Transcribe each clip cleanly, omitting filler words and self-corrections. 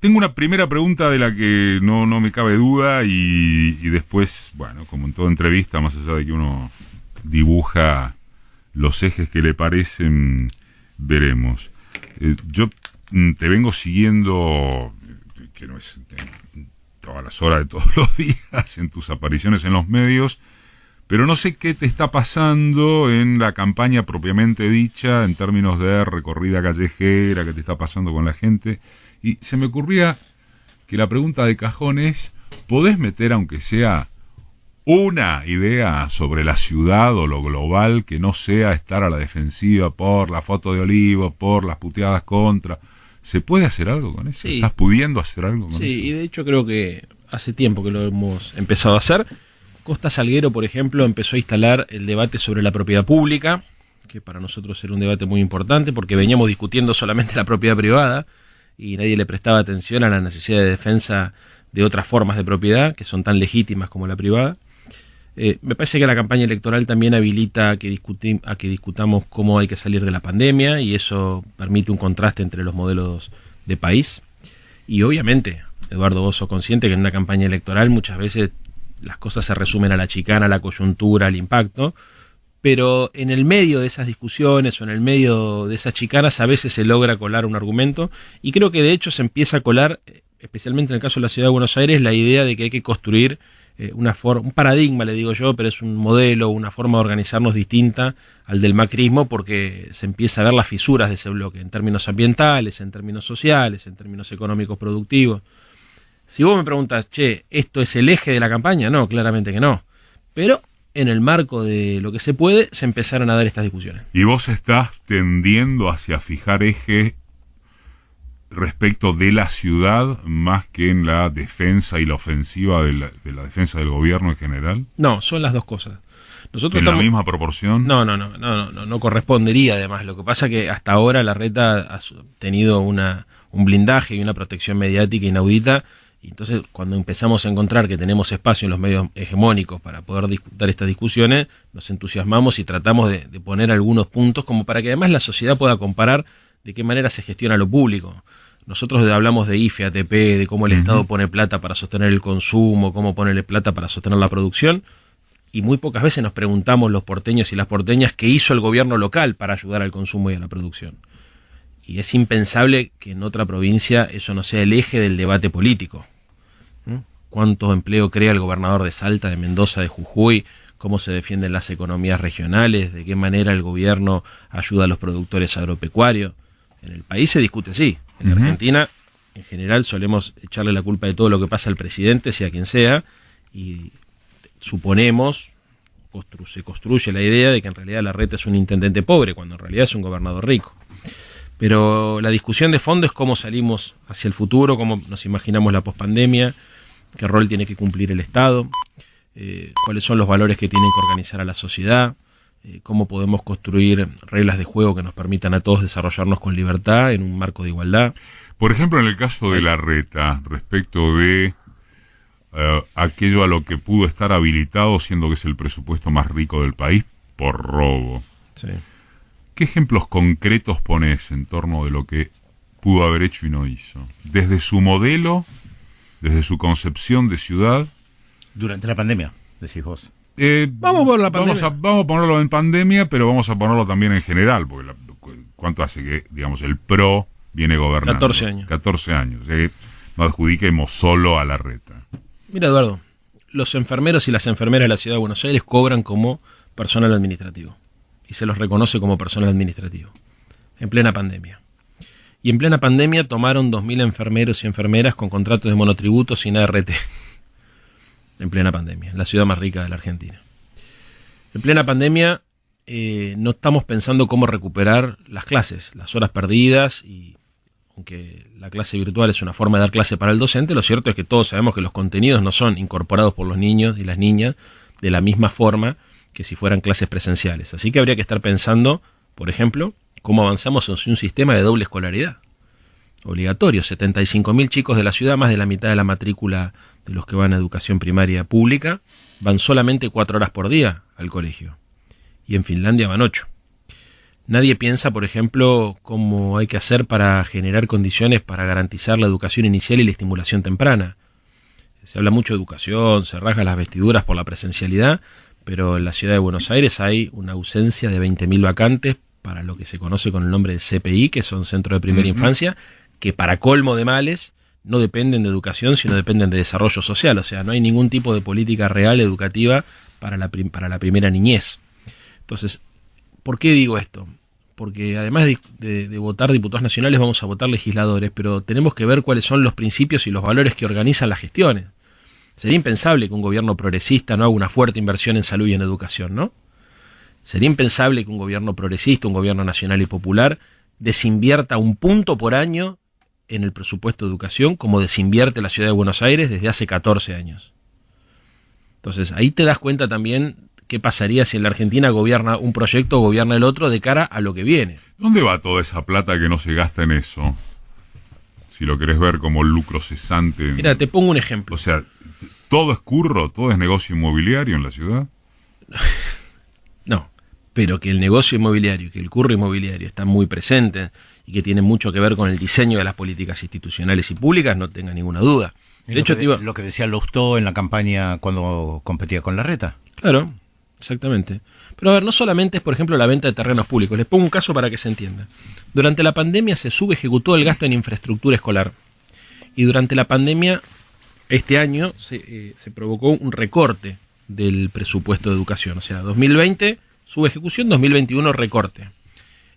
Tengo una primera pregunta de la que no me cabe duda y después, bueno, como en toda entrevista, más allá de que uno dibuja los ejes que le parecen, veremos. Yo te vengo siguiendo, que no es todas las horas de todos los días, en tus apariciones en los medios, pero no sé qué te está pasando en la campaña propiamente dicha, en términos de recorrida callejera, qué te está pasando con la gente. Y se me ocurría que la pregunta de cajón es, ¿podés meter, aunque sea una idea sobre la ciudad o lo global, que no sea estar a la defensiva por la foto de Olivos, por las puteadas contra? ¿Se puede hacer algo con eso? Sí. ¿Estás pudiendo hacer algo con eso? Sí, y de hecho creo que hace tiempo que lo hemos empezado a hacer. Costa Salguero, por ejemplo, empezó a instalar el debate sobre la propiedad pública, que para nosotros era un debate muy importante, porque veníamos discutiendo solamente la propiedad privada, y nadie le prestaba atención a la necesidad de defensa de otras formas de propiedad, que son tan legítimas como la privada. Me parece que la campaña electoral también habilita a que discutamos cómo hay que salir de la pandemia, y eso permite un contraste entre los modelos de país. Y obviamente, Eduardo, vos sos consciente que en una campaña electoral muchas veces las cosas se resumen a la chicana, a la coyuntura, al impacto, pero en el medio de esas discusiones o en el medio de esas chicanas a veces se logra colar un argumento, y creo que de hecho se empieza a colar, especialmente en el caso de la ciudad de Buenos Aires, la idea de que hay que construir un paradigma, le digo yo, pero es un modelo, una forma de organizarnos distinta al del macrismo, porque se empieza a ver las fisuras de ese bloque, en términos ambientales, en términos sociales, en términos económicos productivos. Si vos me preguntas, che, ¿esto es el eje de la campaña? No, claramente que no. Pero en el marco de lo que se puede, se empezaron a dar estas discusiones. ¿Y vos estás tendiendo hacia fijar eje respecto de la ciudad más que en la defensa y la ofensiva de la defensa del gobierno en general? No, son las dos cosas. Nosotros ¿En la misma proporción? No correspondería además. Lo que pasa es que hasta ahora Larreta ha tenido un blindaje y una protección mediática inaudita. Y entonces, cuando empezamos a encontrar que tenemos espacio en los medios hegemónicos para poder discutir estas discusiones, nos entusiasmamos y tratamos de poner algunos puntos como para que además la sociedad pueda comparar de qué manera se gestiona lo público. Nosotros hablamos de IFE, ATP, de cómo el Estado pone plata para sostener el consumo, cómo pone plata para sostener la producción, y muy pocas veces nos preguntamos los porteños y las porteñas qué hizo el gobierno local para ayudar al consumo y a la producción. Y es impensable que en otra provincia eso no sea el eje del debate político. ¿Cuánto empleo crea el gobernador de Salta, de Mendoza, de Jujuy? ¿Cómo se defienden las economías regionales? ¿De qué manera el gobierno ayuda a los productores agropecuarios? En el país se discute así. En Argentina, en general, solemos echarle la culpa de todo lo que pasa al presidente, sea quien sea, y suponemos, se construye la idea de que en realidad Larreta es un intendente pobre, cuando en realidad es un gobernador rico. Pero la discusión de fondo es cómo salimos hacia el futuro, cómo nos imaginamos la pospandemia, qué rol tiene que cumplir el Estado, cuáles son los valores que tienen que organizar a la sociedad, cómo podemos construir reglas de juego que nos permitan a todos desarrollarnos con libertad en un marco de igualdad. Por ejemplo, en el caso de Larreta, respecto de aquello a lo que pudo estar habilitado, siendo que es el presupuesto más rico del país, por robo. Sí. ¿Qué ejemplos concretos pones en torno de lo que pudo haber hecho y no hizo? Desde su modelo, desde su concepción de ciudad. Durante la pandemia, decís vos. Vamos por la pandemia. Vamos a ponerlo en pandemia, pero vamos a ponerlo también en general, porque ¿cuánto hace que, digamos, el PRO viene gobernando? 14 años. 14 años, o sea que no adjudiquemos solo a Larreta. Mira, Eduardo, los enfermeros y las enfermeras de la Ciudad de Buenos Aires cobran como personal administrativo, y se los reconoce como personal administrativo, en plena pandemia. Y en plena pandemia tomaron 2.000 enfermeros y enfermeras con contratos de monotributo sin ART. En plena pandemia, en la ciudad más rica de la Argentina. En plena pandemia no estamos pensando cómo recuperar las clases, las horas perdidas, y aunque la clase virtual es una forma de dar clase para el docente, lo cierto es que todos sabemos que los contenidos no son incorporados por los niños y las niñas de la misma forma que si fueran clases presenciales. Así que habría que estar pensando, por ejemplo, cómo avanzamos hacia un sistema de doble escolaridad obligatorio. 75.000 chicos de la ciudad, más de la mitad de la matrícula de los que van a educación primaria pública, van solamente 4 horas por día al colegio. Y en Finlandia van 8. Nadie piensa, por ejemplo, cómo hay que hacer para generar condiciones para garantizar la educación inicial y la estimulación temprana. Se habla mucho de educación, se rasgan las vestiduras por la presencialidad, pero en la ciudad de Buenos Aires hay una ausencia de 20.000 vacantes para lo que se conoce con el nombre de CPI, que son Centros de Primera Infancia, que para colmo de males no dependen de educación, sino dependen de desarrollo social. O sea, no hay ningún tipo de política real educativa para la primera niñez. Entonces, ¿por qué digo esto? Porque además de votar diputados nacionales, vamos a votar legisladores, pero tenemos que ver cuáles son los principios y los valores que organizan las gestiones. Sería impensable que un gobierno progresista no haga una fuerte inversión en salud y en educación, ¿no? Sería impensable que un gobierno progresista, un gobierno nacional y popular, desinvierta 1 punto por año en el presupuesto de educación, como desinvierte la ciudad de Buenos Aires desde hace 14 años. Entonces, ahí te das cuenta también qué pasaría si en la Argentina gobierna un proyecto o gobierna el otro de cara a lo que viene. ¿Dónde va toda esa plata que no se gasta en eso? Si lo querés ver como lucro cesante. Mira, te pongo un ejemplo. O sea, ¿todo es curro? ¿Todo es negocio inmobiliario en la ciudad? No, pero que el negocio inmobiliario, que el curro inmobiliario está muy presente y que tiene mucho que ver con el diseño de las políticas institucionales y públicas, no tenga ninguna duda. De hecho, lo que decía Lustó en la campaña cuando competía con Larreta. Claro, exactamente. Pero a ver, no solamente es, por ejemplo, la venta de terrenos públicos. Les pongo un caso para que se entienda. Durante la pandemia se subejecutó el gasto en infraestructura escolar. Y durante la pandemia, este año, se provocó un recorte del presupuesto de educación. O sea, 2020, subejecución, 2021, recorte.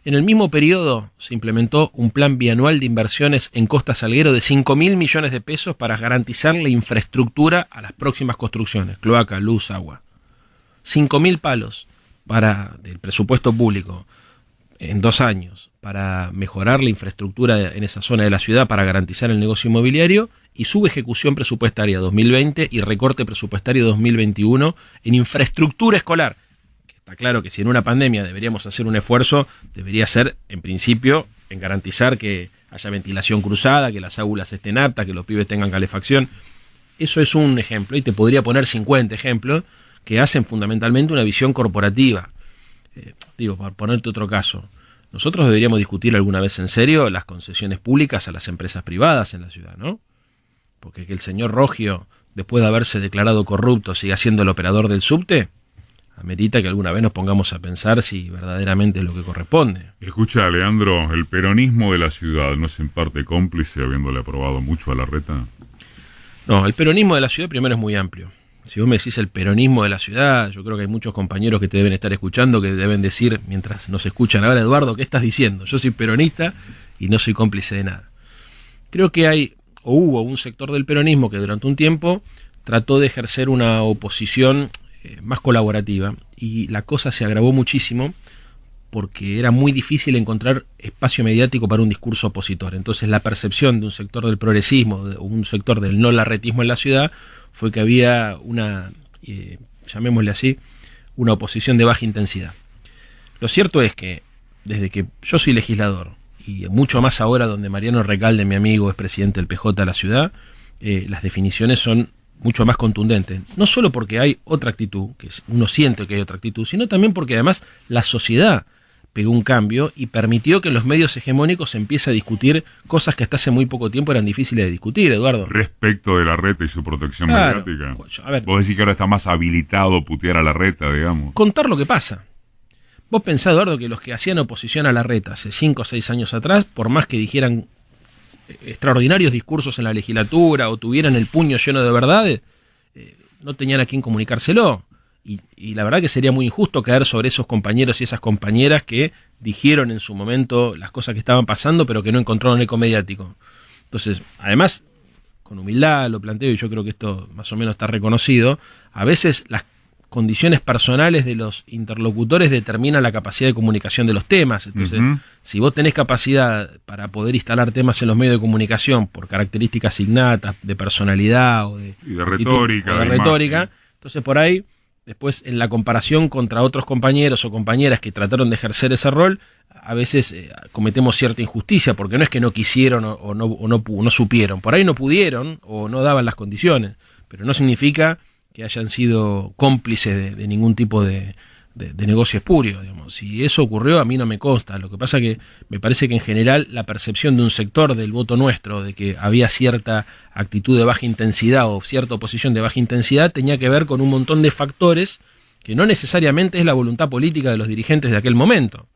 En el mismo periodo se implementó un plan bianual de inversiones en Costa Salguero de 5.000 millones de pesos para garantizar la infraestructura a las próximas construcciones, cloaca, luz, agua. 5.000 palos del presupuesto público en 2 años para mejorar la infraestructura en esa zona de la ciudad para garantizar el negocio inmobiliario, y subejecución presupuestaria 2020 y recorte presupuestario 2021 en infraestructura escolar. Está claro que si en una pandemia deberíamos hacer un esfuerzo, debería ser, en principio, en garantizar que haya ventilación cruzada, que las aulas estén aptas, que los pibes tengan calefacción. Eso es un ejemplo, y te podría poner 50 ejemplos que hacen fundamentalmente una visión corporativa. Por ponerte otro caso, nosotros deberíamos discutir alguna vez en serio las concesiones públicas a las empresas privadas en la ciudad, ¿no? Porque que el señor Roggio, después de haberse declarado corrupto, siga siendo el operador del subte, amerita que alguna vez nos pongamos a pensar si verdaderamente es lo que corresponde. Escucha, Leandro, ¿el peronismo de la ciudad no es en parte cómplice, habiéndole aprobado mucho a Larreta? No, el peronismo de la ciudad primero es muy amplio. Si vos me decís el peronismo de la ciudad, yo creo que hay muchos compañeros que te deben estar escuchando que deben decir, mientras nos escuchan ahora, Eduardo, ¿qué estás diciendo? Yo soy peronista y no soy cómplice de nada. Creo que hubo un sector del peronismo que durante un tiempo trató de ejercer una oposición más colaborativa, y la cosa se agravó muchísimo porque era muy difícil encontrar espacio mediático para un discurso opositor. Entonces la percepción de un sector del progresismo, de un sector del no larretismo en la ciudad, fue que había una, llamémosle así, una oposición de baja intensidad. Lo cierto es que desde que yo soy legislador, y mucho más ahora donde Mariano Recalde, mi amigo, es presidente del PJ de la ciudad, las definiciones son mucho más contundentes. No solo porque hay otra actitud, que uno siente que hay otra actitud, sino también porque además la sociedad pegó un cambio y permitió que en los medios hegemónicos se empiece a discutir cosas que hasta hace muy poco tiempo eran difíciles de discutir, Eduardo. Respecto de Larreta y su protección mediática. A ver, vos decís que ahora está más habilitado putear a Larreta, digamos. Contar lo que pasa. Vos pensás, Eduardo, que los que hacían oposición a Larreta hace 5 o 6 años atrás, por más que dijeran extraordinarios discursos en la legislatura o tuvieran el puño lleno de verdades, no tenían a quién comunicárselo. Y la verdad que sería muy injusto caer sobre esos compañeros y esas compañeras que dijeron en su momento las cosas que estaban pasando, pero que no encontraron eco mediático. Entonces, además, con humildad lo planteo, y yo creo que esto más o menos está reconocido, a veces las condiciones personales de los interlocutores determinan la capacidad de comunicación de los temas. Entonces, si vos tenés capacidad para poder instalar temas en los medios de comunicación por características innatas de personalidad o de retórica, entonces por ahí, después en la comparación contra otros compañeros o compañeras que trataron de ejercer ese rol, a veces cometemos cierta injusticia, porque no es que no quisieron o no supieron, por ahí no pudieron o no daban las condiciones, pero no significa que hayan sido cómplices de ningún tipo de de negocio espurio, digamos. Si eso ocurrió, a mí no me consta. Lo que pasa que me parece que en general la percepción de un sector del voto nuestro, de que había cierta actitud de baja intensidad o cierta oposición de baja intensidad, tenía que ver con un montón de factores que no necesariamente es la voluntad política de los dirigentes de aquel momento.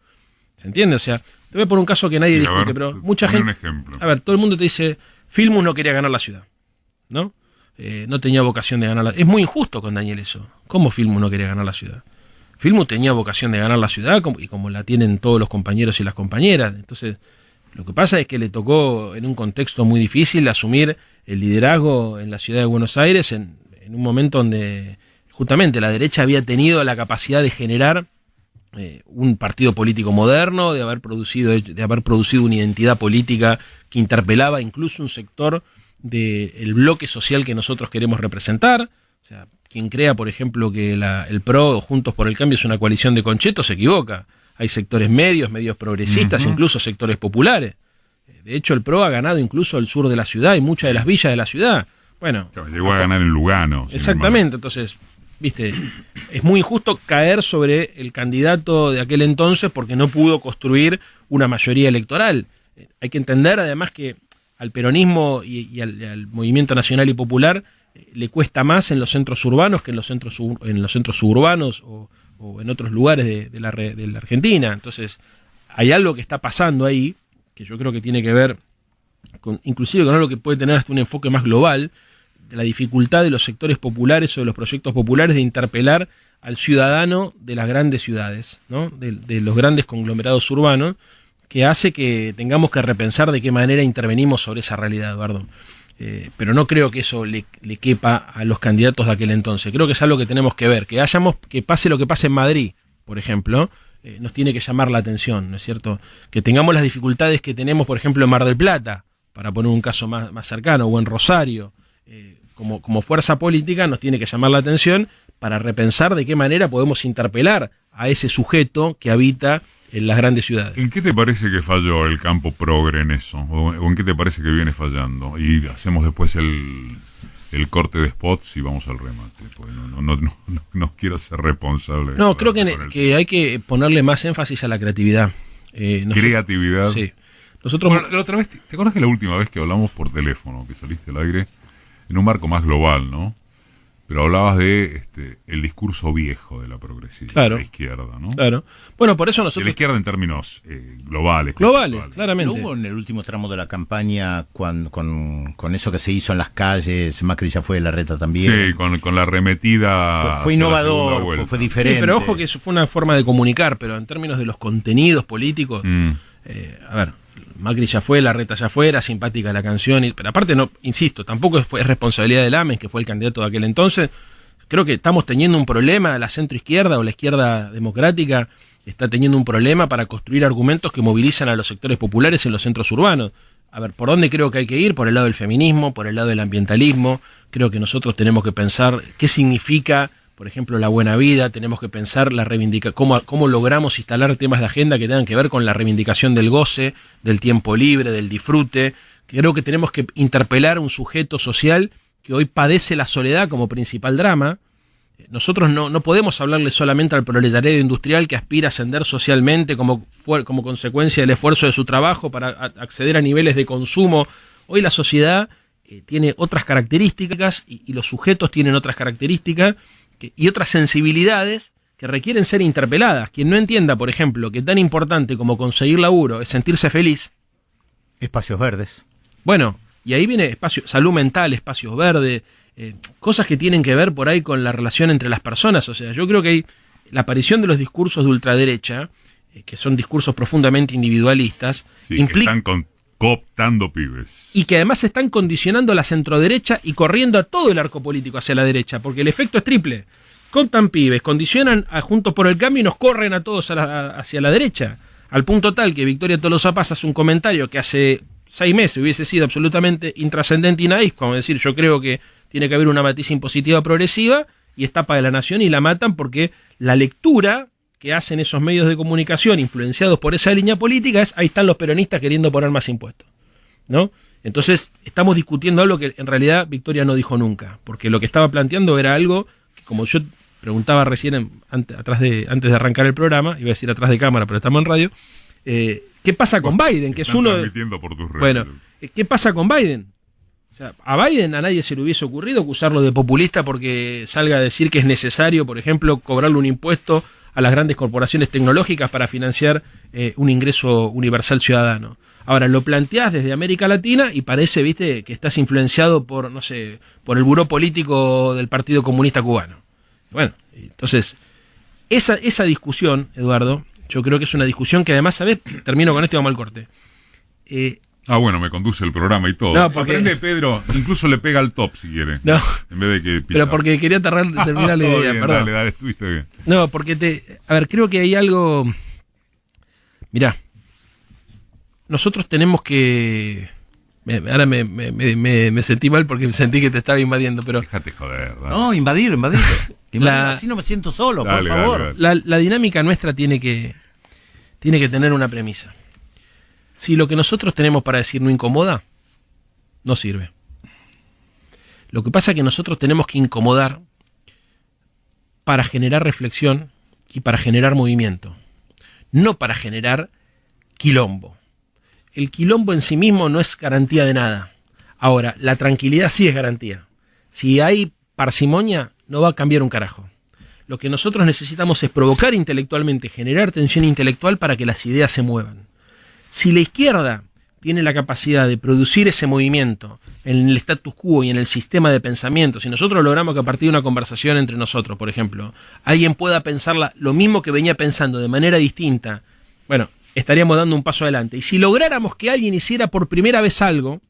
¿Se entiende? O sea, te voy a poner un caso que nadie discute, pero mucha gente... Un ejemplo. A ver, todo el mundo te dice, Filmus no quería ganar la ciudad, ¿no? No tenía vocación de ganar la ciudad. Es muy injusto con Daniel eso. ¿Cómo Filmus no quería ganar la ciudad? Filmus tenía vocación de ganar la ciudad y como la tienen todos los compañeros y las compañeras. Entonces, lo que pasa es que le tocó en un contexto muy difícil asumir el liderazgo en la ciudad de Buenos Aires en un momento donde justamente la derecha había tenido la capacidad de generar un partido político moderno, de haber producido una identidad política que interpelaba incluso un sector del bloque social que nosotros queremos representar. O sea, quien crea, por ejemplo, que el PRO o Juntos por el Cambio es una coalición de conchetos se equivoca. Hay sectores medios progresistas, incluso sectores populares. De hecho, el PRO ha ganado incluso el sur de la ciudad y muchas de las villas de la ciudad. Bueno, llegó a ganar en Lugano. Exactamente, entonces, viste, es muy injusto caer sobre el candidato de aquel entonces porque no pudo construir una mayoría electoral. Hay que entender además que al peronismo y al movimiento nacional y popular le cuesta más en los centros urbanos que en los centros suburbanos o en otros lugares de la Argentina. Entonces, hay algo que está pasando ahí, que yo creo que tiene que ver inclusive con algo que puede tener hasta un enfoque más global, de la dificultad de los sectores populares o de los proyectos populares de interpelar al ciudadano de las grandes ciudades, ¿no? De los grandes conglomerados urbanos, que hace que tengamos que repensar de qué manera intervenimos sobre esa realidad, Eduardo. Pero no creo que eso le quepa a los candidatos de aquel entonces. Creo que es algo que tenemos que ver, que pase lo que pase en Madrid, por ejemplo, nos tiene que llamar la atención, ¿no es cierto? Que tengamos las dificultades que tenemos, por ejemplo, en Mar del Plata, para poner un caso más cercano, o en Rosario, como fuerza política nos tiene que llamar la atención para repensar de qué manera podemos interpelar a ese sujeto que habita en las grandes ciudades. ¿En qué te parece que falló el campo progre en eso? ¿O en qué te parece que viene fallando? Y hacemos después el corte de spots y vamos al remate. Pues no quiero ser responsable. No, creo que hay que ponerle más énfasis a la creatividad. Creatividad. Sí. La otra vez, ¿te acuerdas que la última vez que hablamos por teléfono, que saliste al aire, en un marco más global, ¿no? Pero hablabas de el discurso viejo de la progresista, claro, de la izquierda, ¿no? Claro. Bueno, por eso nosotros... De la izquierda en términos globales. Globales, claramente. ¿No hubo en el último tramo de la campaña con eso que se hizo en las calles, Macri ya fue de Larreta también? Sí, con la arremetida... Fue innovador, fue diferente. Sí, pero ojo que eso fue una forma de comunicar, pero en términos de los contenidos políticos... a ver, Macri ya fue, Larreta ya fue, era simpática la canción, pero aparte, no, insisto, tampoco es responsabilidad de Lames, que fue el candidato de aquel entonces. Creo que estamos teniendo un problema, la centroizquierda o la izquierda democrática está teniendo un problema para construir argumentos que movilizan a los sectores populares en los centros urbanos. A ver, ¿por dónde creo que hay que ir? Por el lado del feminismo, por el lado del ambientalismo. Creo que nosotros tenemos que pensar qué significa, por ejemplo, la buena vida. Tenemos que pensar cómo logramos instalar temas de agenda que tengan que ver con la reivindicación del goce, del tiempo libre, del disfrute. Creo que tenemos que interpelar a un sujeto social que hoy padece la soledad como principal drama. Nosotros no podemos hablarle solamente al proletariado industrial que aspira a ascender socialmente como consecuencia del esfuerzo de su trabajo para acceder a niveles de consumo. Hoy la sociedad tiene otras características y los sujetos tienen otras características y otras sensibilidades que requieren ser interpeladas. Quien no entienda, por ejemplo, que tan importante como conseguir laburo es sentirse feliz. Espacios verdes. Bueno, y ahí viene salud mental, espacios verdes, cosas que tienen que ver por ahí con la relación entre las personas. O sea, yo creo que hay la aparición de los discursos de ultraderecha, que son discursos profundamente individualistas, que están cooptando pibes. Y que además están condicionando a la centroderecha y corriendo a todo el arco político hacia la derecha, porque el efecto es triple. Cooptan pibes, condicionan a Juntos por el Cambio y nos corren a todos hacia la derecha. Al punto tal que Victoria Tolosa Paz hace un comentario que hace 6 meses hubiese sido absolutamente intrascendente y naif, como decir, yo creo que tiene que haber una matiz impositiva progresiva, y es tapa de La Nación y la matan porque la lectura que hacen esos medios de comunicación influenciados por esa línea política es, ahí están los peronistas queriendo poner más impuestos, ¿no? Entonces estamos discutiendo algo que en realidad Victoria no dijo nunca, porque lo que estaba planteando era algo que, como yo preguntaba recién antes de arrancar el programa, iba a decir atrás de cámara, pero estamos en radio, ¿qué pasa con Biden? Que es uno por tus redes. Bueno, ¿qué pasa con Biden? O sea, a Biden a nadie se le hubiese ocurrido acusarlo de populista porque salga a decir que es necesario, por ejemplo, cobrarle un impuesto a las grandes corporaciones tecnológicas para financiar un ingreso universal ciudadano. Ahora, lo planteás desde América Latina y parece, viste, que estás influenciado por, no sé, por el buró político del Partido Comunista Cubano. Bueno, entonces, esa discusión, Eduardo, yo creo que es una discusión que además, ¿sabés? Termino con esto y vamos al corte. Bueno, me conduce el programa y todo. No, porque... Aprende, Pedro, incluso le pega al top si quiere. No. En vez de que pisar. Pero porque quería terminar la idea, bien, perdón. Dale, estuviste bien. No, porque a ver, creo que hay algo... Mirá, nosotros tenemos que... Ahora me sentí mal porque sentí que te estaba invadiendo, pero... Déjate joder. Dale. No, invadir. Así no me siento solo, Dale, por favor. dale. La dinámica nuestra tiene que tener una premisa. Si lo que nosotros tenemos para decir no incomoda, no sirve. Lo que pasa es que nosotros tenemos que incomodar para generar reflexión y para generar movimiento, no para generar quilombo. El quilombo en sí mismo no es garantía de nada. Ahora, la tranquilidad sí es garantía. Si hay parsimonia, no va a cambiar un carajo. Lo que nosotros necesitamos es provocar intelectualmente, generar tensión intelectual para que las ideas se muevan. Si la izquierda tiene la capacidad de producir ese movimiento en el status quo y en el sistema de pensamiento, si nosotros logramos que a partir de una conversación entre nosotros, por ejemplo, alguien pueda pensar lo mismo que venía pensando de manera distinta, bueno, estaríamos dando un paso adelante. Y si lográramos que alguien hiciera por primera vez algo,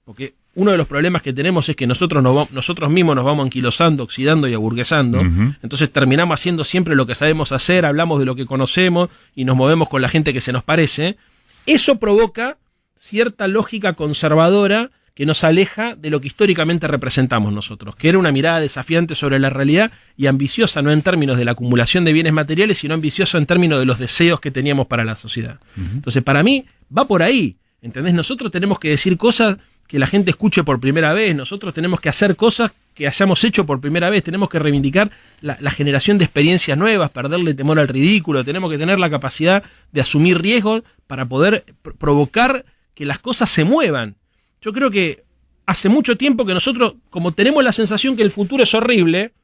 porque uno de los problemas que tenemos es que nosotros mismos nos vamos anquilosando, oxidando y aburguesando, entonces terminamos haciendo siempre lo que sabemos hacer, hablamos de lo que conocemos y nos movemos con la gente que se nos parece. Eso provoca cierta lógica conservadora que nos aleja de lo que históricamente representamos nosotros, que era una mirada desafiante sobre la realidad y ambiciosa, no en términos de la acumulación de bienes materiales, sino ambiciosa en términos de los deseos que teníamos para la sociedad. Entonces, para mí, va por ahí, ¿entendés? Nosotros tenemos que decir cosas que la gente escuche por primera vez, nosotros tenemos que hacer cosas que hayamos hecho por primera vez, tenemos que reivindicar la generación de experiencias nuevas, perderle temor al ridículo, tenemos que tener la capacidad de asumir riesgos para poder provocar que las cosas se muevan. Yo creo que hace mucho tiempo que nosotros, como tenemos la sensación que el futuro es horrible,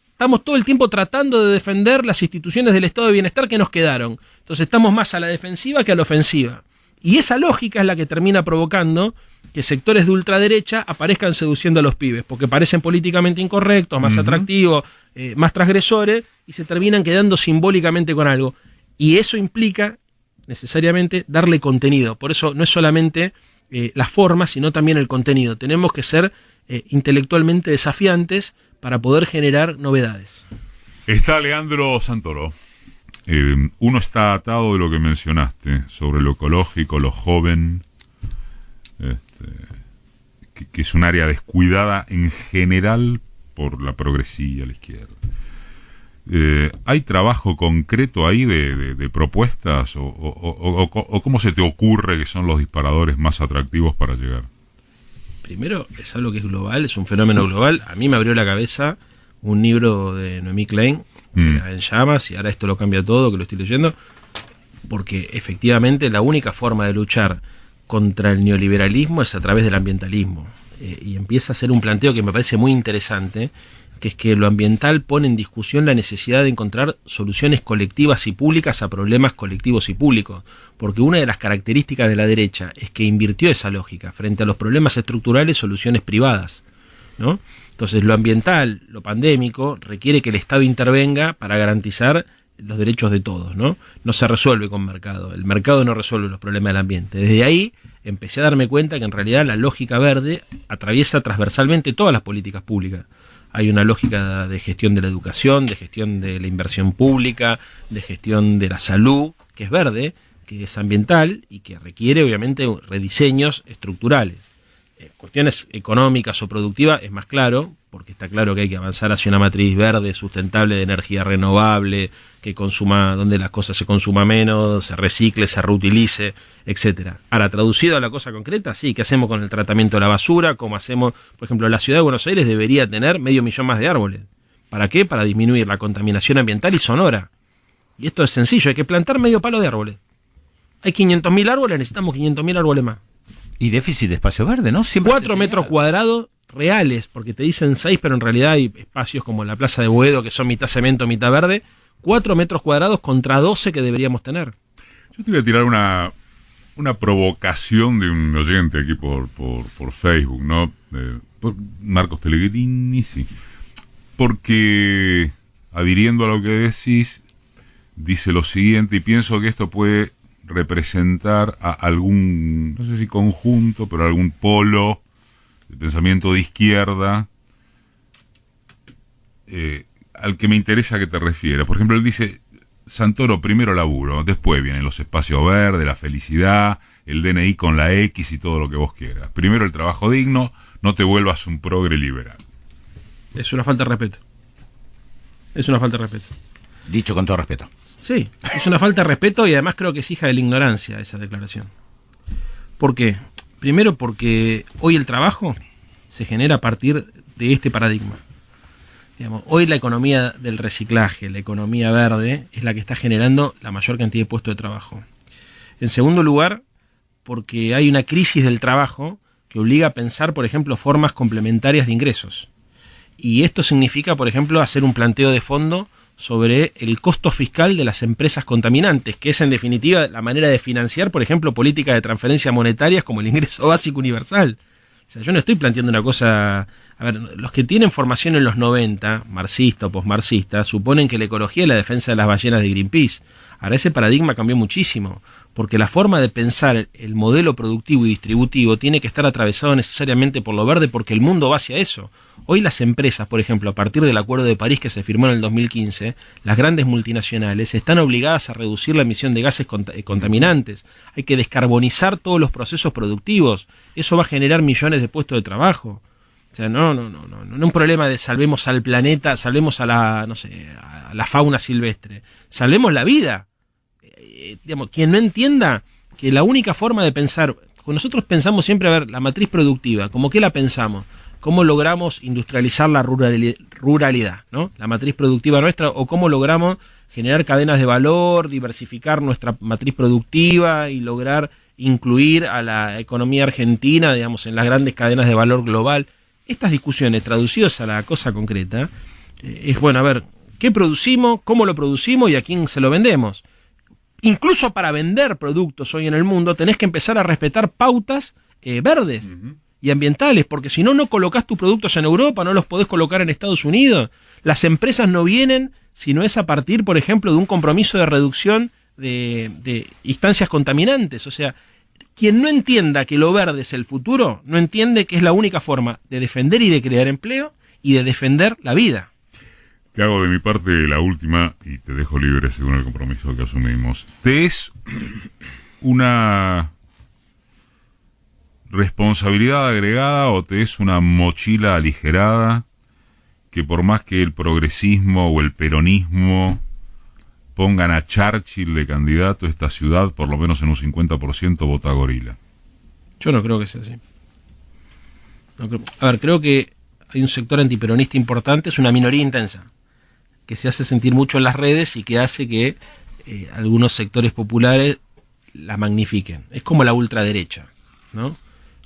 estamos todo el tiempo tratando de defender las instituciones del estado de bienestar que nos quedaron. Entonces estamos más a la defensiva que a la ofensiva. Y esa lógica es la que termina provocando que sectores de ultraderecha aparezcan seduciendo a los pibes, porque parecen políticamente incorrectos, más atractivos, más transgresores, y se terminan quedando simbólicamente con algo. Y eso implica necesariamente darle contenido. Por eso no es solamente las formas, sino también el contenido. Tenemos que ser intelectualmente desafiantes para poder generar novedades. Está Leandro Santoro. Uno está atado de lo que mencionaste sobre lo ecológico, lo joven, que es un área descuidada en general por la progresía, la izquierda. ¿Hay trabajo concreto ahí de propuestas o cómo se te ocurre que son los disparadores más atractivos para llegar? Primero, es algo que es global, es un fenómeno global. A mí me abrió la cabeza un libro de Noemí Klein, en llamas, y ahora esto lo cambia todo, que lo estoy leyendo, porque efectivamente la única forma de luchar contra el neoliberalismo es a través del ambientalismo. Y empieza a ser un planteo que me parece muy interesante, que es que lo ambiental pone en discusión la necesidad de encontrar soluciones colectivas y públicas a problemas colectivos y públicos, porque una de las características de la derecha es que invirtió esa lógica frente a los problemas estructurales, soluciones privadas, ¿no? Entonces lo ambiental, lo pandémico, requiere que el Estado intervenga para garantizar los derechos de todos, ¿no? No se resuelve con mercado, el mercado no resuelve los problemas del ambiente. Desde ahí empecé a darme cuenta que en realidad la lógica verde atraviesa transversalmente todas las políticas públicas. Hay una lógica de gestión de la educación, de gestión de la inversión pública, de gestión de la salud, que es verde, que es ambiental y que requiere obviamente rediseños estructurales. Cuestiones económicas o productivas es más claro, porque está claro que hay que avanzar hacia una matriz verde, sustentable, de energía renovable, que consuma, donde las cosas se consuma menos, se recicle, se reutilice, etcétera. Ahora, traducido a la cosa concreta, sí, ¿qué hacemos con el tratamiento de la basura? ¿Cómo hacemos? Por ejemplo, la ciudad de Buenos Aires debería tener 500.000 más de árboles. ¿Para qué? Para disminuir la contaminación ambiental y sonora. Y esto es sencillo, hay que plantar medio palo de árboles. Hay 500.000 árboles, necesitamos 500.000 árboles más. Y déficit de espacio verde, ¿no? 4 metros cuadrados reales, porque te dicen 6, pero en realidad hay espacios como la Plaza de Boedo, que son mitad cemento, mitad verde. 4 metros cuadrados contra 12 que deberíamos tener. Yo te voy a tirar una provocación de un oyente aquí por Facebook, ¿no? Por Marcos Pellegrini, sí. Porque, adhiriendo a lo que decís, dice lo siguiente, y pienso que esto puede representar a algún, no sé si conjunto, pero algún polo de pensamiento de izquierda al que me interesa que te refieras. Por ejemplo, él dice, Santoro, primero laburo, después vienen los espacios verdes, la felicidad, el DNI con la X y todo lo que vos quieras. Primero el trabajo digno, no te vuelvas un progre liberal. Es una falta de respeto. Es una falta de respeto. Dicho con todo respeto. Sí, es una falta de respeto y además creo que es hija de la ignorancia esa declaración. ¿Por qué? Primero porque hoy el trabajo se genera a partir de este paradigma. Digamos, hoy la economía del reciclaje, la economía verde, es la que está generando la mayor cantidad de puestos de trabajo. En segundo lugar, porque hay una crisis del trabajo que obliga a pensar, por ejemplo, formas complementarias de ingresos. Y esto significa, por ejemplo, hacer un planteo de fondo sobre el costo fiscal de las empresas contaminantes, que es en definitiva la manera de financiar, por ejemplo, políticas de transferencias monetarias como el ingreso básico universal. O sea, yo no estoy planteando una cosa... A ver, los que tienen formación en los 90, marxista o posmarxista, suponen que la ecología es la defensa de las ballenas de Greenpeace. Ahora ese paradigma cambió muchísimo, porque la forma de pensar el modelo productivo y distributivo tiene que estar atravesado necesariamente por lo verde, porque el mundo va hacia eso. Hoy las empresas, por ejemplo, a partir del Acuerdo de París que se firmó en el 2015, las grandes multinacionales están obligadas a reducir la emisión de gases contaminantes. Hay que descarbonizar todos los procesos productivos. Eso va a generar millones de puestos de trabajo. O sea, no un problema de salvemos al planeta, salvemos a la, no sé, a la fauna silvestre. Salvemos la vida. Digamos, quien no entienda que la única forma de pensar, nosotros pensamos siempre, a ver, la matriz productiva, ¿cómo qué la pensamos? ¿Cómo logramos industrializar la ruralidad, ¿no? La matriz productiva nuestra, o cómo logramos generar cadenas de valor, diversificar nuestra matriz productiva y lograr incluir a la economía argentina, digamos, en las grandes cadenas de valor global. Estas discusiones traducidas a la cosa concreta, es bueno, a ver, ¿qué producimos? ¿Cómo lo producimos? ¿Y a quién se lo vendemos? Incluso para vender productos hoy en el mundo tenés que empezar a respetar pautas verdes y ambientales, porque si no, no colocás tus productos en Europa, no los podés colocar en Estados Unidos. Las empresas no vienen si no es a partir, por ejemplo, de un compromiso de reducción de instancias contaminantes. O sea, quien no entienda que lo verde es el futuro, no entiende que es la única forma de defender y de crear empleo y de defender la vida. Te hago de mi parte la última y te dejo libre según el compromiso que asumimos. ¿Te es una responsabilidad agregada o te es una mochila aligerada que por más que el progresismo o el peronismo pongan a Churchill de candidato, esta ciudad por lo menos en un 50% vota gorila? Yo no creo que sea así. A ver, creo que hay un sector antiperonista importante, es una minoría intensa, que se hace sentir mucho en las redes y que hace que algunos sectores populares la magnifiquen. Es como la ultraderecha, ¿no?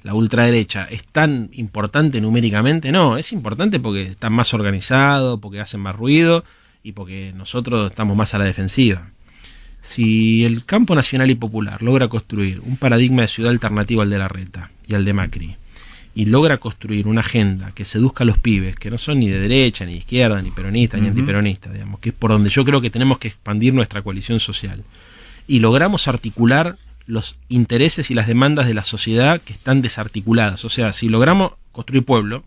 La ultraderecha es tan importante numéricamente, no, es importante porque están más organizados, porque hacen más ruido y porque nosotros estamos más a la defensiva. Si el campo nacional y popular logra construir un paradigma de ciudad alternativo al de Larreta y al de Macri, y logra construir una agenda que seduzca a los pibes, que no son ni de derecha, ni de izquierda, ni peronistas, ni antiperonistas, digamos, que es por donde yo creo que tenemos que expandir nuestra coalición social, y logramos articular los intereses y las demandas de la sociedad que están desarticuladas. O sea, si logramos construir pueblo,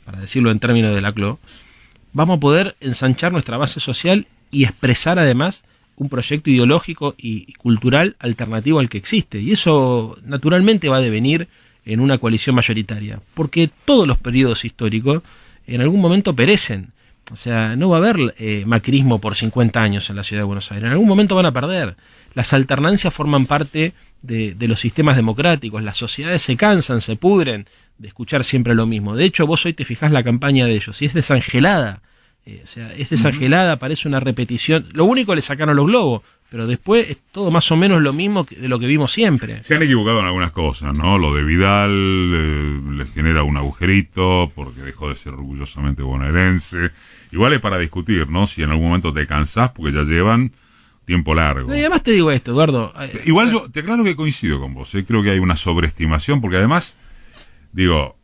para decirlo en términos de Laclau, vamos a poder ensanchar nuestra base social y expresar además un proyecto ideológico y cultural alternativo al que existe. Y eso naturalmente va a devenir en una coalición mayoritaria, porque todos los periodos históricos en algún momento perecen. O sea, no va a haber macrismo por 50 años en la ciudad de Buenos Aires. En algún momento van a perder. Las alternancias forman parte de los sistemas democráticos. Las sociedades se cansan, se pudren de escuchar siempre lo mismo. De hecho, vos hoy te fijás la campaña de ellos y es desangelada. O sea, es desangelada, parece una repetición. Lo único le sacaron los globos, pero después es todo más o menos lo mismo de lo que vimos siempre. Se han equivocado en algunas cosas, ¿no? Lo de Vidal les genera un agujerito porque dejó de ser orgullosamente bonaerense. Igual es para discutir, ¿no? Si en algún momento te cansás porque ya llevan tiempo largo. No, y además te digo esto, Eduardo. Igual yo te aclaro que coincido con vos. Creo que hay una sobreestimación porque además, digo,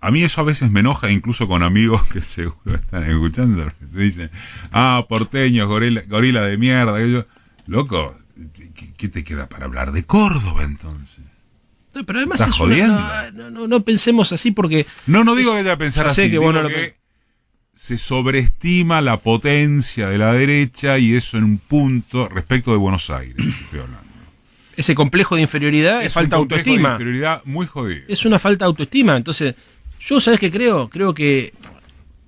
a mí eso a veces me enoja, incluso con amigos que seguro están escuchando. Me dicen, porteños, gorila de mierda. Y yo, loco, ¿qué te queda para hablar de Córdoba entonces? No, pero además ¿Estás jodiendo? No pensemos así porque... No digo que haya que pensar así, que se sobreestima la potencia de la derecha y eso en un punto respecto de Buenos Aires, estoy hablando. Ese complejo de inferioridad es falta de autoestima. De inferioridad muy jodido. Es una falta de autoestima. Entonces, yo, ¿sabes qué creo? Creo que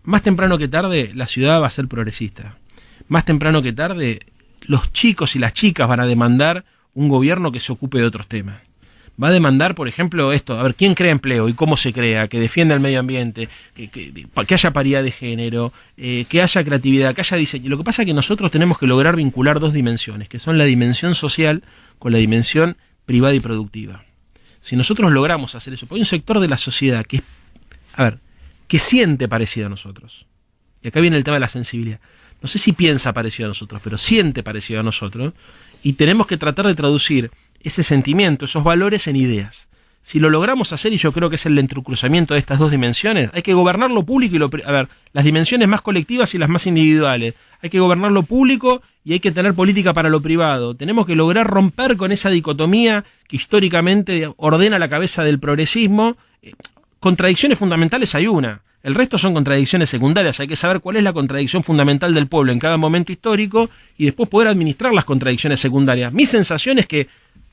más temprano que tarde la ciudad va a ser progresista. Más temprano que tarde los chicos y las chicas van a demandar un gobierno que se ocupe de otros temas. Va a demandar, por ejemplo, esto, a ver, ¿quién crea empleo y cómo se crea? Que defienda el medio ambiente, que haya paridad de género, que haya creatividad, que haya diseño. Lo que pasa es que nosotros tenemos que lograr vincular dos dimensiones, que son la dimensión social con la dimensión privada y productiva. Si nosotros logramos hacer eso, porque hay un sector de la sociedad que, que siente parecido a nosotros. Y acá viene el tema de la sensibilidad. No sé si piensa parecido a nosotros, pero siente parecido a nosotros. Y tenemos que tratar de traducir ese sentimiento, esos valores en ideas. Si lo logramos hacer, y yo creo que es el entrecruzamiento de estas dos dimensiones, hay que gobernar lo público y las dimensiones más colectivas y las más individuales. Hay que gobernar lo público y hay que tener política para lo privado. Tenemos que lograr romper con esa dicotomía que históricamente ordena la cabeza del progresismo. Contradicciones fundamentales hay una. El resto son contradicciones secundarias. Hay que saber cuál es la contradicción fundamental del pueblo en cada momento histórico y después poder administrar las contradicciones secundarias. Mi sensación es que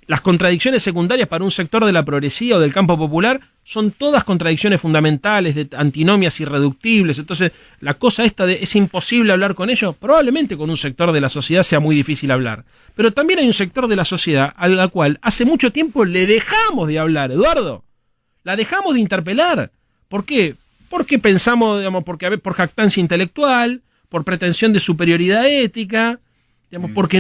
las contradicciones secundarias para un sector de la progresía o del campo popular son todas contradicciones fundamentales, de antinomias irreductibles. Entonces, la cosa esta de es imposible hablar con ellos, probablemente con un sector de la sociedad sea muy difícil hablar. Pero también hay un sector de la sociedad a la cual hace mucho tiempo le dejamos de hablar, Eduardo. La dejamos de interpelar. ¿Por qué? Porque pensamos, digamos, por jactancia intelectual, por pretensión de superioridad ética, digamos, porque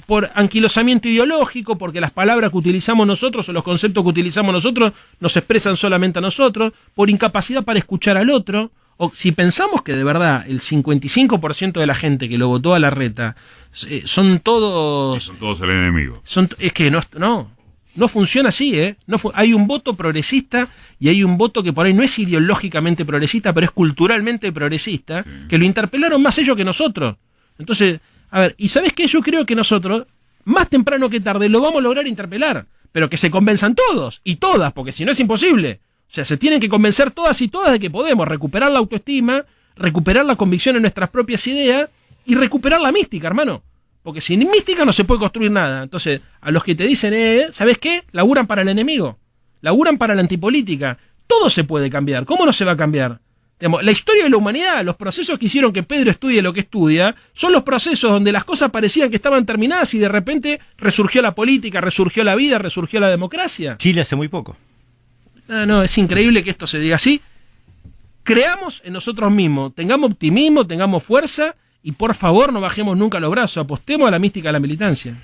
por anquilosamiento ideológico, porque las palabras que utilizamos nosotros o los conceptos que utilizamos nosotros nos expresan solamente a nosotros, por incapacidad para escuchar al otro. O si pensamos que de verdad el 55% de la gente que lo votó a Larreta son todos... Son todos el enemigo. Es que no funciona así, ¿eh? Hay un voto progresista y hay un voto que por ahí no es ideológicamente progresista, pero es culturalmente progresista, sí, que lo interpelaron más ellos que nosotros. Entonces, ¿y sabes qué? Yo creo que nosotros, más temprano que tarde, lo vamos a lograr interpelar, pero que se convenzan todos y todas, porque si no es imposible. O sea, se tienen que convencer todas y todas de que podemos recuperar la autoestima, recuperar la convicción en nuestras propias ideas y recuperar la mística, hermano. Porque sin mística no se puede construir nada. Entonces, a los que te dicen, ¿sabes qué? Laburan para el enemigo. Laburan para la antipolítica. Todo se puede cambiar. ¿Cómo no se va a cambiar? Digamos, la historia de la humanidad, los procesos que hicieron que Pedro estudie lo que estudia, son los procesos donde las cosas parecían que estaban terminadas y de repente resurgió la política, resurgió la vida, resurgió la democracia. Chile hace muy poco. No, es increíble que esto se diga así. Creamos en nosotros mismos, tengamos optimismo, tengamos fuerza. Y por favor, no bajemos nunca los brazos, apostemos a la mística de la militancia.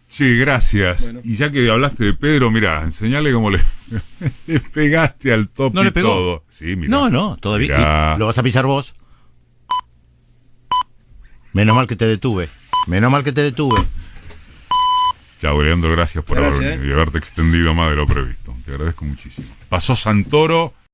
Sí, gracias. Bueno. Y ya que hablaste de Pedro, mirá, enseñale cómo le pegaste al top. ¿No le pegó? Todo. Sí, mirá. No, todavía. ¿Lo vas a pisar vos? Menos mal que te detuve. Chao, Leandro, gracias por haber venido y haberte extendido más de lo previsto. Te agradezco muchísimo. Pasó Santoro.